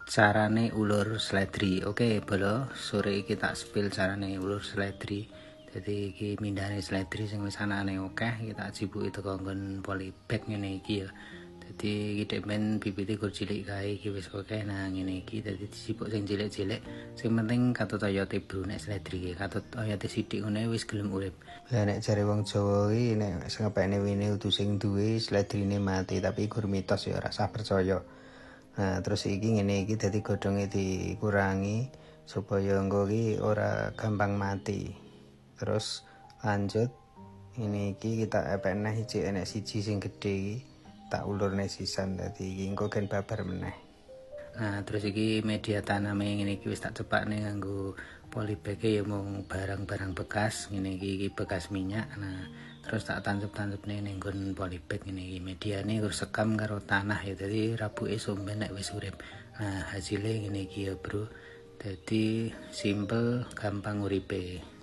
carane ulur seledri. Oke, bolo sore iki tak spill carane ulur seledri. Dadi iki mindane seledri sing wis anane akeh iki tak jibuki teko nggon polybag ngene iki ya. Dadi iki demen bibite gur cilik kae iki wis akeh nah ngene iki dadi dijipuk sing cilik-cilik. Sing penting katut oyote bro nek seledri iki katut oyote sithik ngene wis gelem urip. Lah nek jare wong Jawa iki nek sing ngepekne wene udu sing duwe seledrine mati tapi gur mitos ya ora sah percaya. Nah, terus iki ngene iki dadi godhonge dikurangi supaya engko iki ora gampang mati. Terus lanjut ini iki kita epekne iki enek siji sing gedhe iki tak ulurne sisan dadi iki engko gen babar meneh. Nah, terus iki media taname ngene iki wis tak cepakne nganggo polybag ya mung barang-barang bekas ngene iki bekas minyak. Nah, terus tak tancep-tancepne ning nggon polybag ngene iki mediane gur sekam karo tanah ya dadi rabuke somben nek wis urip. Nah, hasilnya ngene iki ya, Bro. Dadi simple, gampang uripe.